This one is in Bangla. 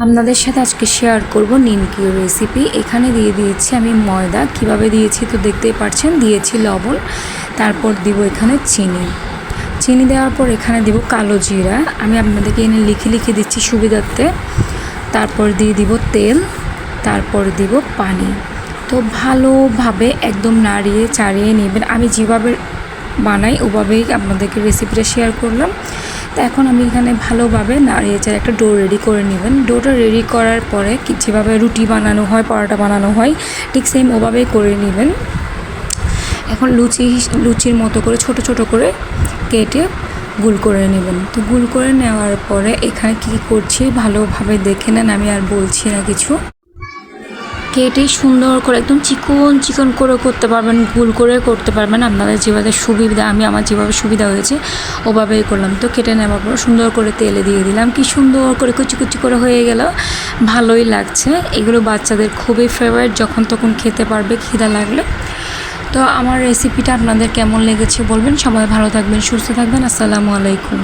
আপনাদের সাথে আজকে শেয়ার করব নিমকির রেসিপি। এখানে দিয়ে দিয়েছি আমি ময়দা, কিভাবে দিয়েছি তো দেখতেই পাচ্ছেন। দিয়েছি লবণ, তারপর দিব এখানে চিনি দেওয়ার পর এখানে দিব কালো জিরা, আমি আপনাদেরকে এনে লিখে দিচ্ছি সুবিধার্থে। তারপর দিয়ে দিব তেল, তারপর দিব পানি। তো ভালোভাবে একদম নাড়িয়ে চাড়িয়ে নেবেন। আমি যেভাবে বানাই ওভাবেই আপনাদেরকে রেসিপিটা শেয়ার করলাম। তো এখন আমি এখানে ভালোভাবে নাড়িয়ে চাড়িয়ে একটা ডো রেডি করে নেবেন। ডোটা রেডি করার পরে যেভাবে রুটি বানানো হয়, পরোটা বানানো হয়, ঠিক সেম ওভাবেই করে নেবেন। এখন লুচির মতো করে ছোট ছোট করে কেটে গুল করে নেবেন। তো গুল করে নেওয়ার পরে এখানে কী করছি ভালোভাবে দেখে নেন, আমি আর বলছি না কিছু। কেটে সুন্দর করে একদম চিকন করে করতে পারবেন, গুল করে করতে পারবেন, আপনাদের যেভাবে সুবিধা। আমি আমার যেভাবে সুবিধা হয়েছে ওভাবেই করলাম। তো কেটে নেওয়ার পর সুন্দর করে তেলে দিয়ে দিলাম। কি সুন্দর করে কুচি করে হয়ে গেল, ভালোই লাগছে। এগুলো বাচ্চাদের খুবই ফেভারিট, যখন তখন খেতে পারবে খিদা লাগলে। তো আমার রেসিপিটা আপনাদের কেমন লেগেছে বলবেন। সবাই ভালো থাকবেন, সুস্থ থাকবেন। আসসালামু আলাইকুম।